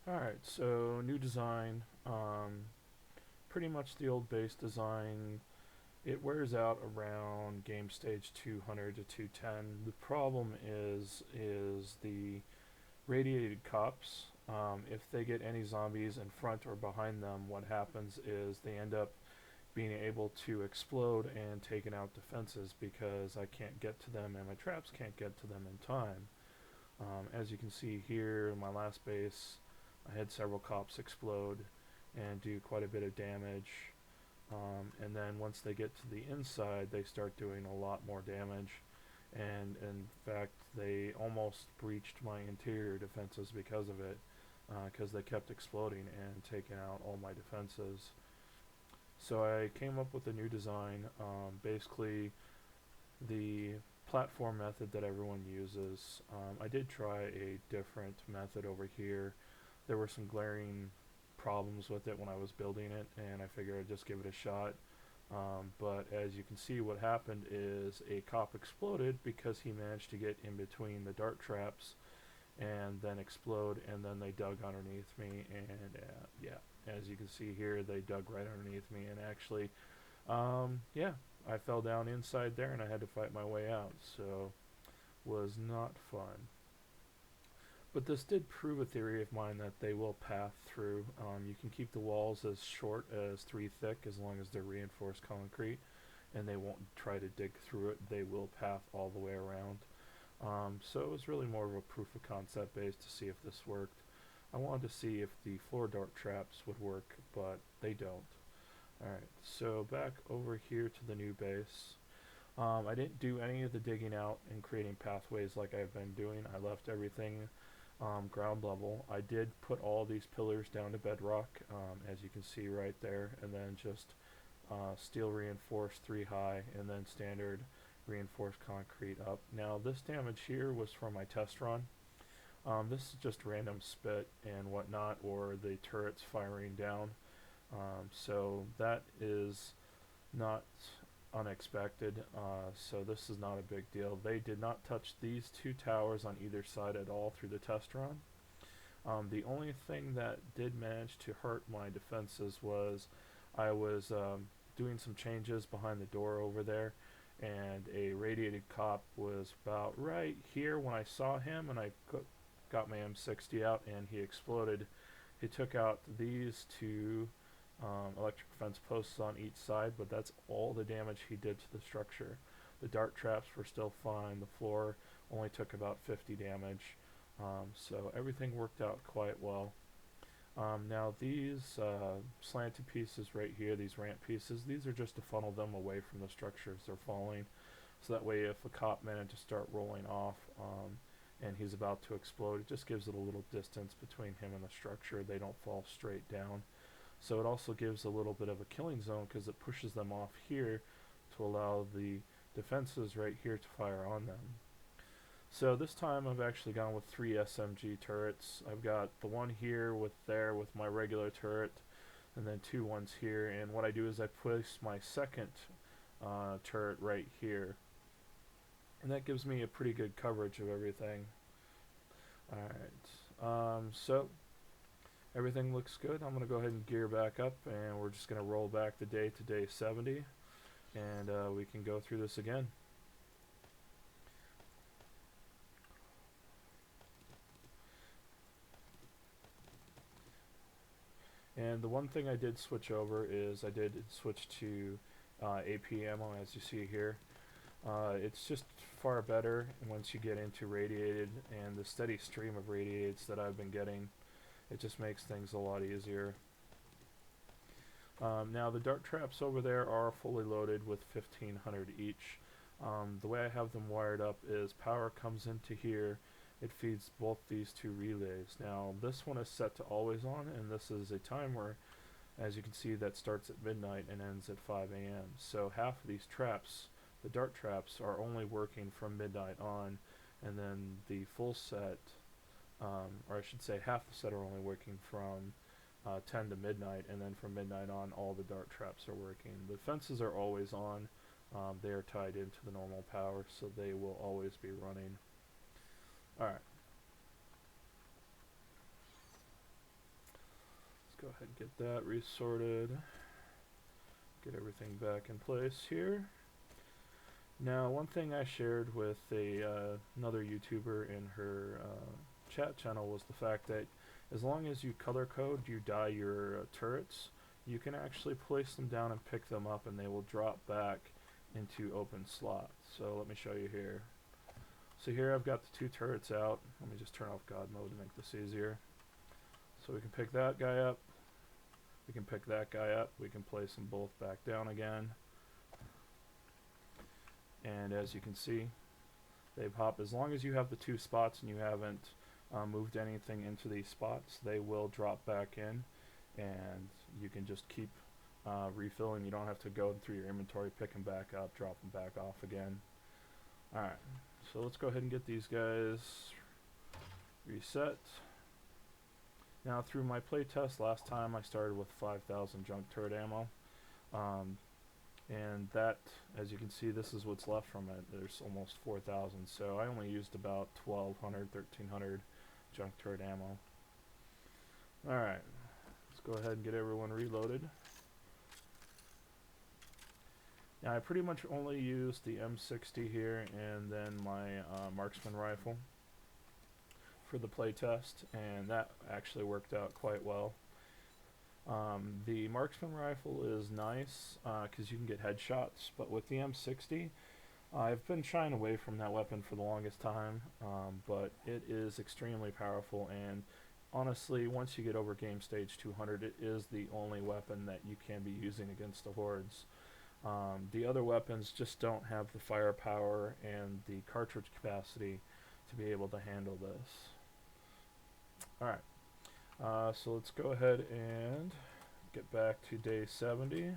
Alright, so new design. Pretty much the old base design. It wears out around game stage 200 to 210. The problem is the radiated cops. If they get any zombies in front or behind them, what happens is they end up being able to explode and taking out defenses because I can't get to them and my traps can't get to them in time. As you can see here in my last base, I had several cops explode and do quite a bit of damage. And then once they get to the inside, they start doing a lot more damage. And in fact, they almost breached my interior defenses because of it, because they kept exploding and taking out all my defenses. So I came up with a new design. Basically, the platform method that everyone uses. I did try a different method over here. There were some glaring problems with it when I was building it, and I figured I'd just give it a shot. But as you can see, what happened is a cop exploded because he managed to get in between the dart traps and then explode, and then they dug underneath me, and yeah, as you can see here, they dug right underneath me, and actually, yeah, I fell down inside there, and I had to fight my way out, so was not fun. But this did prove a theory of mine that they will path through. You can keep the walls as short as 3 thick as long as they're reinforced concrete, and they won't try to dig through it. They will path all the way around. So it was really more of a proof of concept base to see if this worked. I wanted to see if the floor dart traps would work, but they don't. Alright, so back over here to the new base. I didn't do any of the digging out and creating pathways like I've been doing. I left everything ground level. I did put all these pillars down to bedrock, as you can see right there, and then just steel reinforced 3 high, and then standard reinforced concrete up. Now this damage here was from my test run. This is just random spit and whatnot, or the turrets firing down. So that is not unexpected. So this is not a big deal. They did not touch these 2 towers on either side at all through the test run. The only thing that did manage to hurt my defenses was I was doing some changes behind the door over there, and a radiated cop was about right here when I saw him, and I got my M60 out, and he exploded. He took out these 2 electric fence posts on each side, but that's all the damage he did to the structure. The dart traps were still fine. The floor only took about 50 damage. So everything worked out quite well. Now these slanted pieces right here, these ramp pieces, these are just to funnel them away from the structure as they're falling. So that way if a cop managed to start rolling off and he's about to explode, it just gives it a little distance between him and the structure. They don't fall straight down. So it also gives a little bit of a killing zone because it pushes them off here to allow the defenses right here to fire on them. So this time I've actually gone with 3 SMG turrets. I've got the one here with my regular turret, and then 2 ones here. And what I do is I place my second turret right here, and that gives me a pretty good coverage of everything. Alright, so everything looks good. I'm going to go ahead and gear back up, and we're just going to roll back the day to day 70, and we can go through this again. And the one thing I did switch over is I did switch to AP ammo, as you see here. It's just far better once you get into radiated, and the steady stream of radiates that I've been getting, it just makes things a lot easier. Now the dart traps over there are fully loaded with 1500 each. The way I have them wired up is power comes into here, it feeds both these 2 relays. Now this one is set to always on, and this is a timer, as you can see, that starts at midnight and ends at 5 a.m. So half of these traps, the dart traps, are only working from midnight on, and then the full set, or I should say half the set, are only working from 10 to midnight, and then from midnight on all the dart traps are working. The fences are always on. They are tied into the normal power, so they will always be running. Alright. ahead and get that resorted. Get everything back in place here. Now, one thing I shared with another YouTuber in her chat channel was the fact that as long as you color code, you dye your turrets, you can actually place them down and pick them up and they will drop back into open slots. So let me show you here. So here I've got the 2 turrets out. Let me just turn off God mode to make this easier. So we can pick that guy up. We can pick that guy up. We can place them both back down again. And as you can see, they pop. As long as you have the 2 spots and you haven't moved anything into these spots, they will drop back in, and you can just keep refilling. You don't have to go through your inventory, pick them back up, drop them back off again. Alright, so let's go ahead and get these guys reset. Now, through my playtest last time, I started with 5,000 junk turret ammo. And that, as you can see, this is what's left from it. There's almost 4,000, so I only used about 1,200, 1,300 junk turret ammo. Alright, let's go ahead and get everyone reloaded. Now, I pretty much only used the M60 here and then my marksman rifle for the playtest, and that actually worked out quite well. The marksman rifle is nice because you can get headshots, but with the M60, I've been shying away from that weapon for the longest time, but it is extremely powerful, and honestly, once you get over game stage 200, it is the only weapon that you can be using against the hordes. The other weapons just don't have the firepower and the cartridge capacity to be able to handle this. Alright, so let's go ahead and get back to day 70.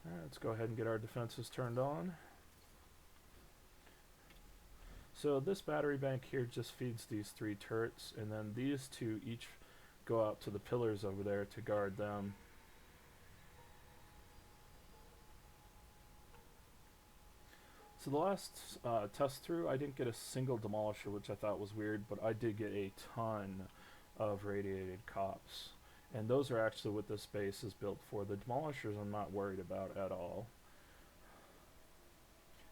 Alright, let's go ahead and get our defenses turned on. So this battery bank here just feeds these 3 turrets, and then these 2 each go out to the pillars over there to guard them. So the last test through, I didn't get a single demolisher, which I thought was weird, but I did get a ton of radiated cops. And those are actually what this base is built for. The demolishers I'm not worried about at all.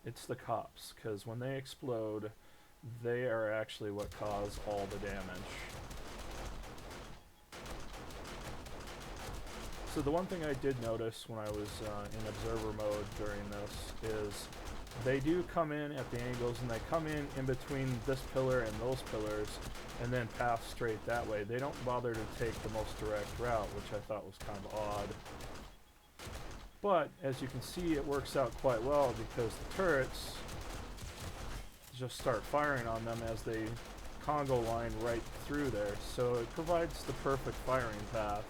It's the cops, because when they explode, they are actually what cause all the damage. So the one thing I did notice when I was in observer mode during this is they do come in at the angles, and they come in between this pillar and those pillars and then pass straight that way. They don't bother to take the most direct route, which I thought was kind of odd. But as you can see, it works out quite well because the turrets just start firing on them as they Congo line right through there. So it provides the perfect firing path.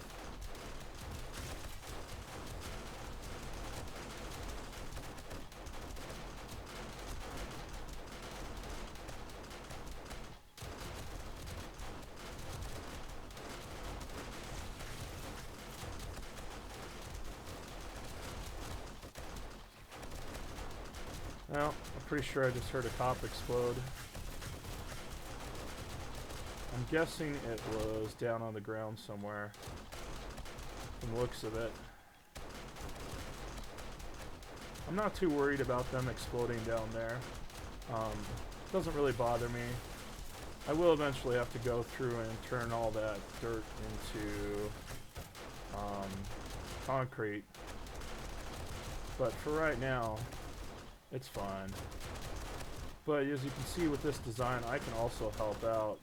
Well, I'm pretty sure I just heard a cop explode. I'm guessing it was down on the ground somewhere, from the looks of it. I'm not too worried about them exploding down there. Doesn't really bother me. I will eventually have to go through and turn all that dirt into concrete. But for right now, it's fine. But as you can see with this design, I can also help out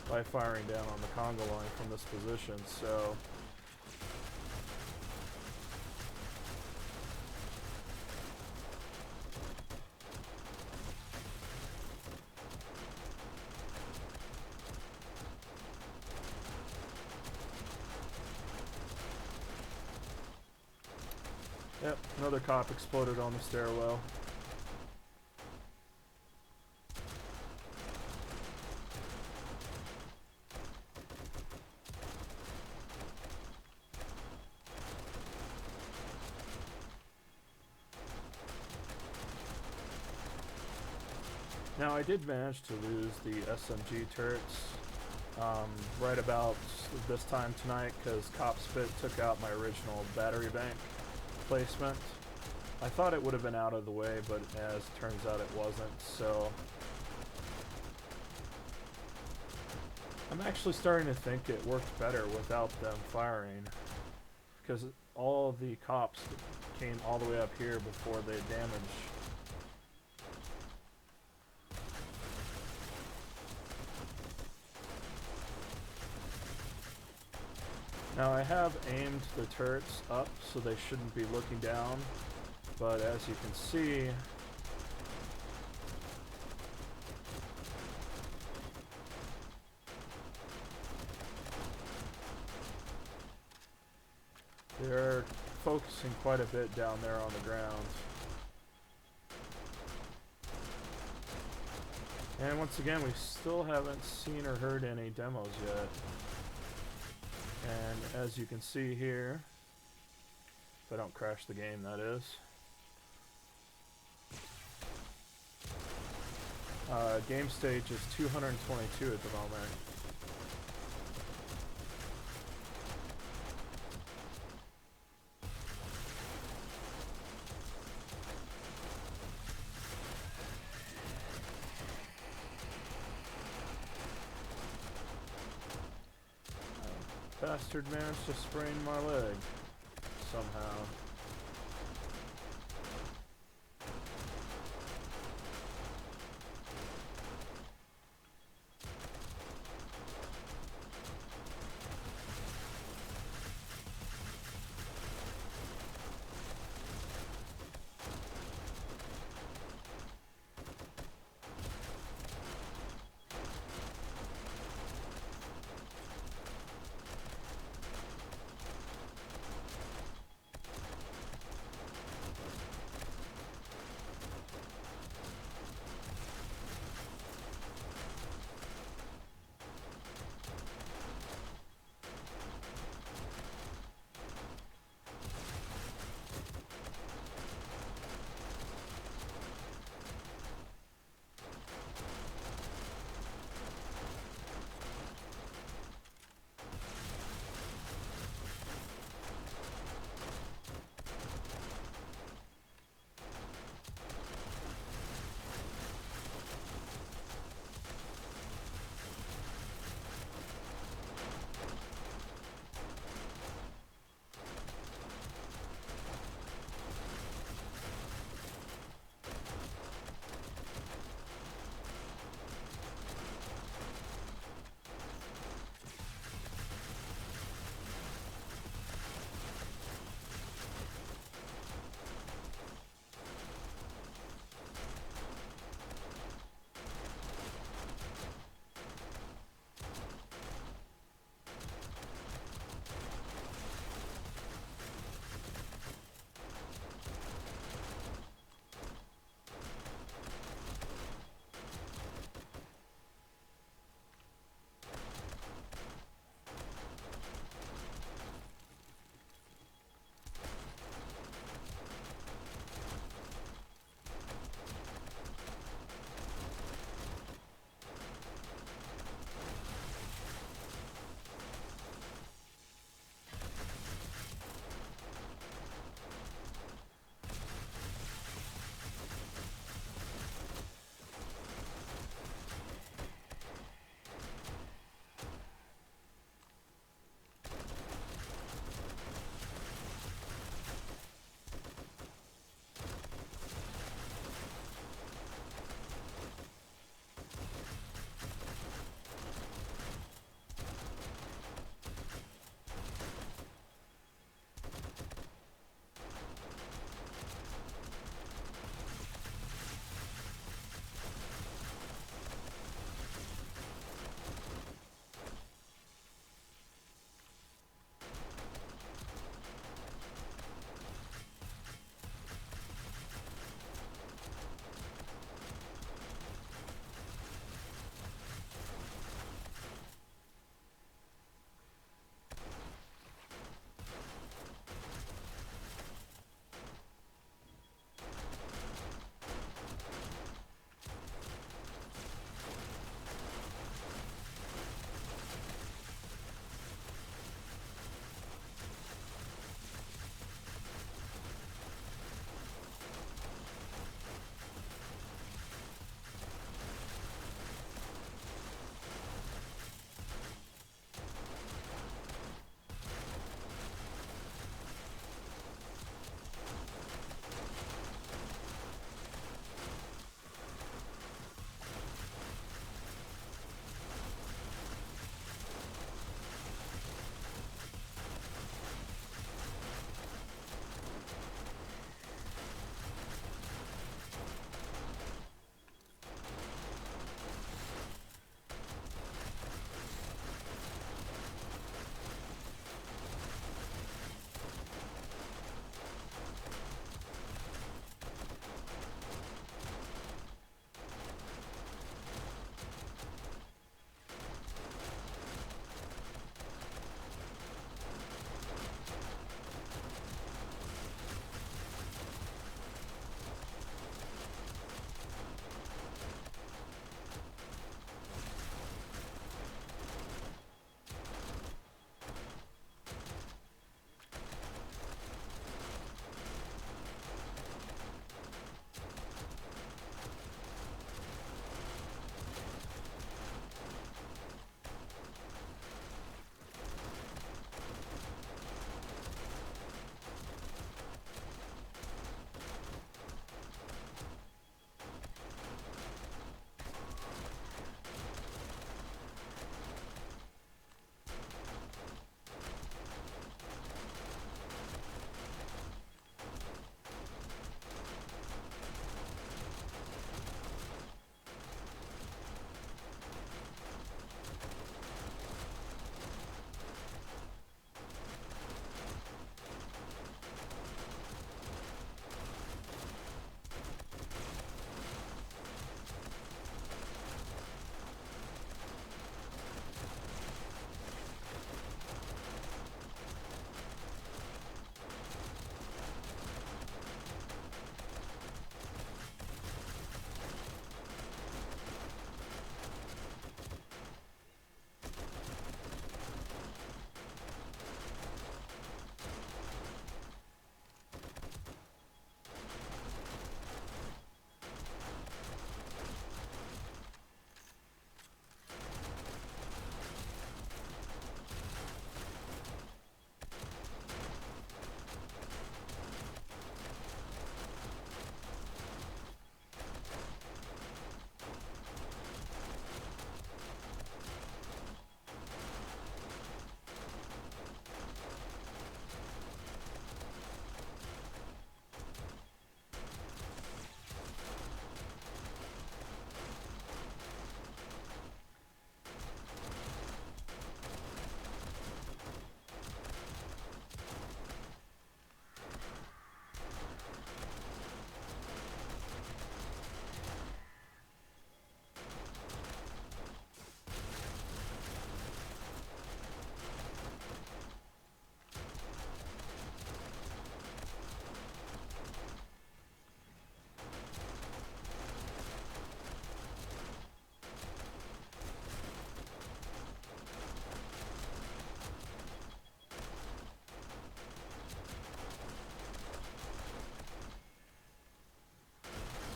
by firing down on the Congo line from this position. So yep, another cop exploded on the stairwell. Now I did manage to lose the SMG turrets right about this time tonight because Cop Spit took out my original battery bank placement. I thought it would have been out of the way, but as it turns out it wasn't, so I'm actually starting to think it worked better without them firing, because all of the cops came all the way up here before they damaged. Now I have aimed the turrets up so they shouldn't be looking down, but as you can see, they're focusing quite a bit down there on the ground. And once again, we still haven't seen or heard any demos yet. And as you can see here, if I don't crash the game, that is. Game stage is 222 at the moment. Bastard managed to sprain my leg somehow.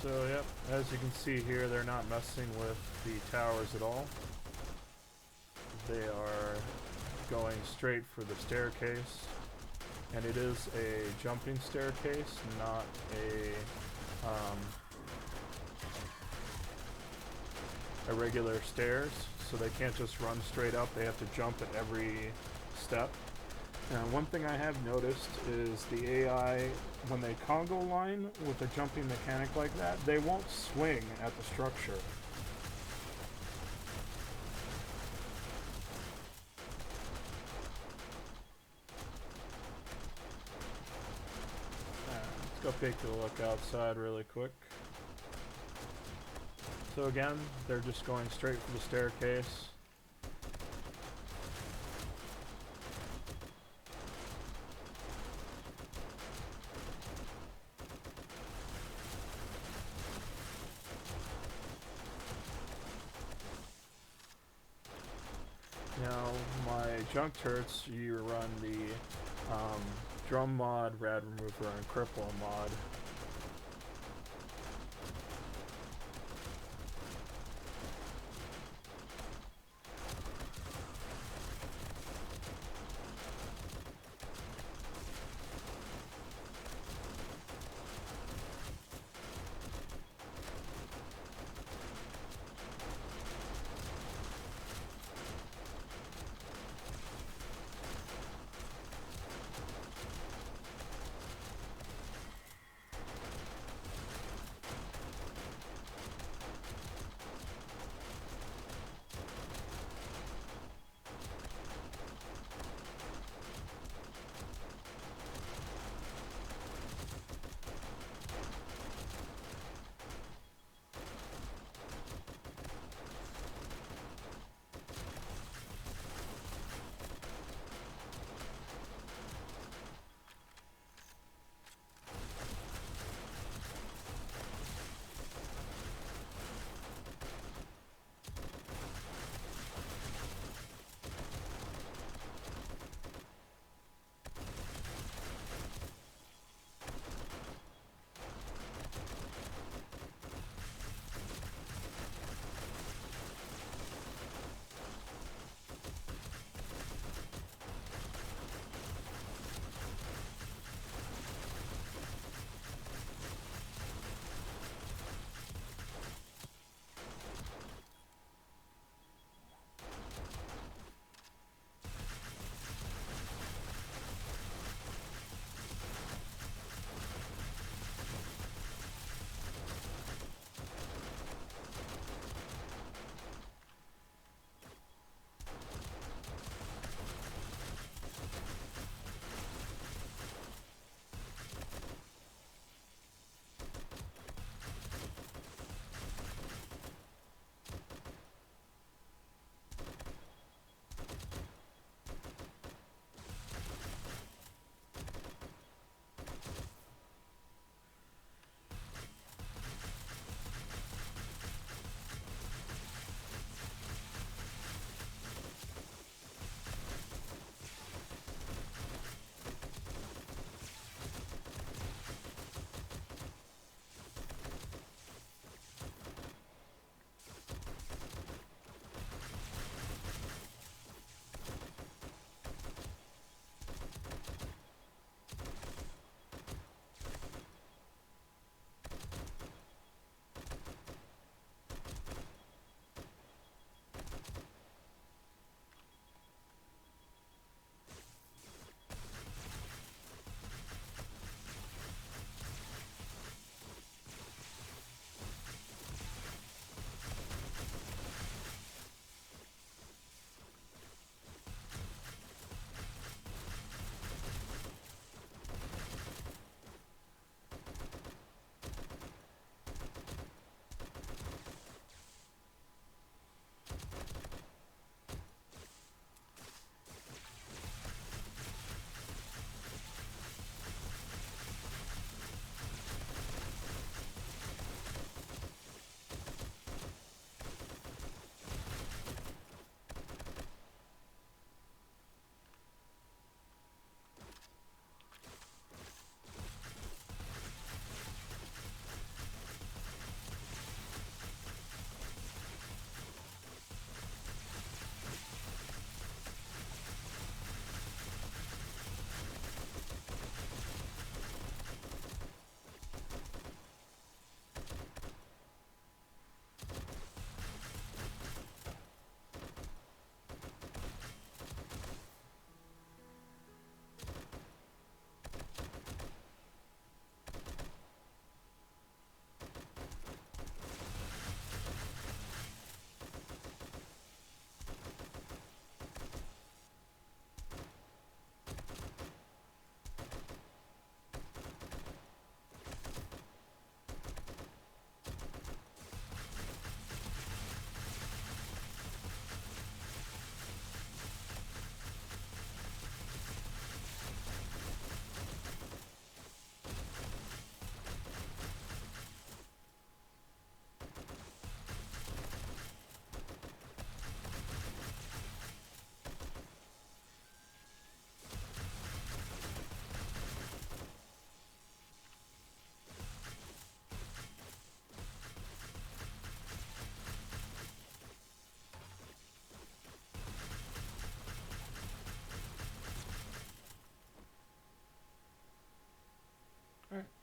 So yep, as you can see here, they're not messing with the towers at all. They are going straight for the staircase, and it is a jumping staircase, not a regular stairs, so they can't just run straight up, they have to jump at every step. Now, one thing I have noticed is the AI, when they Congo line with a jumping mechanic like that, they won't swing at the structure. Let's go take a look outside really quick. So again, they're just going straight for the staircase. Now, my junk turrets, you run the drum mod, rad remover, and cripple mod.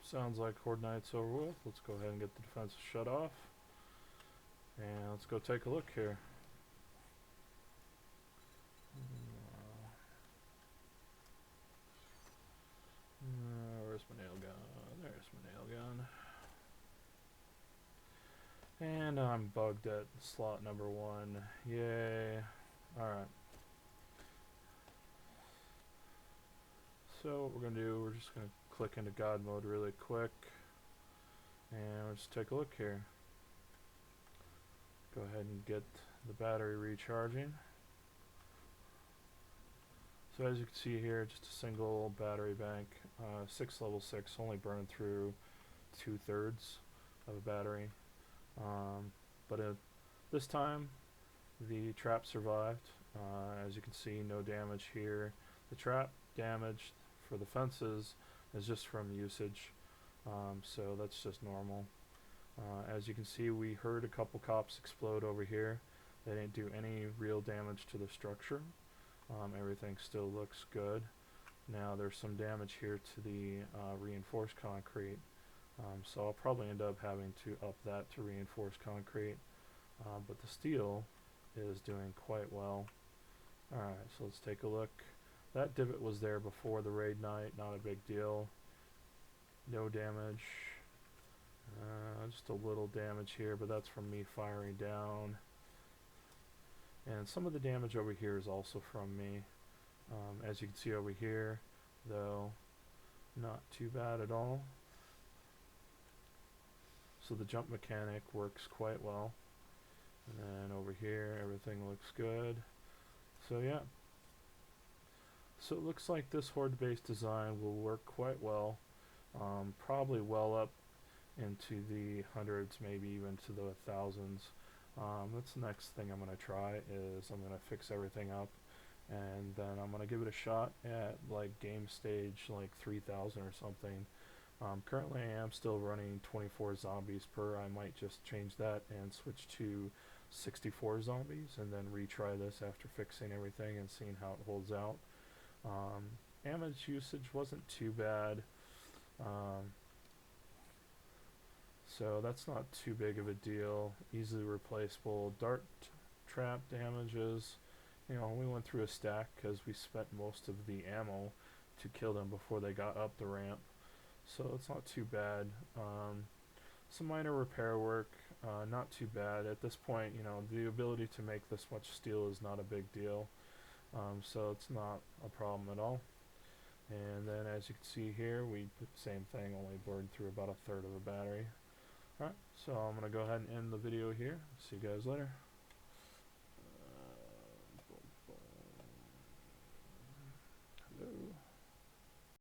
sounds like Horde Night's over with. Let's go ahead and get the defense shut off. And let's go take a look here. Where's my nail gun? There's my nail gun. And I'm bugged at slot number 1. Yay. Alright. So what we're going to do, we're just going to click into God mode really quick. And we'll just take a look here. Go ahead and get the battery recharging. So as you can see here, just a single battery bank, 6 level 6, only burned through 2/3 of a battery. But this time, the trap survived. As you can see, no damage here. The trap damage for the fences is just from usage, so that's just normal. As you can see, we heard a couple cops explode over here. They didn't do any real damage to the structure. Everything still looks good. Now there's some damage here to the reinforced concrete, so I'll probably end up having to up that to reinforced concrete, but the steel is doing quite well. Alright, so let's take a look. That divot was there before the raid night, not a big deal. No damage. Just a little damage here, but that's from me firing down. And some of the damage over here is also from me. As you can see over here, though, not too bad at all. So the jump mechanic works quite well. And then over here, everything looks good. So yeah. So it looks like this horde-based design will work quite well. Probably well up into the hundreds, maybe even to the thousands. That's the next thing I'm going to try, is I'm going to fix everything up, and then I'm going to give it a shot at like game stage like 3000 or something. Currently I am still running 24 zombies per. I might just change that and switch to 64 zombies and then retry this after fixing everything and seeing how it holds out. Damage usage wasn't too bad. So that's not too big of a deal. Easily replaceable. Dart trap damages, you know, we went through a stack because we spent most of the ammo to kill them before they got up the ramp. So it's not too bad. Some minor repair work, not too bad. At this point, you know, the ability to make this much steel is not a big deal. So it's not a problem at all. And then as you can see here, we did the same thing, only burned through about 1/3 of a battery. Alright, so I'm going to go ahead and end the video here. See you guys later.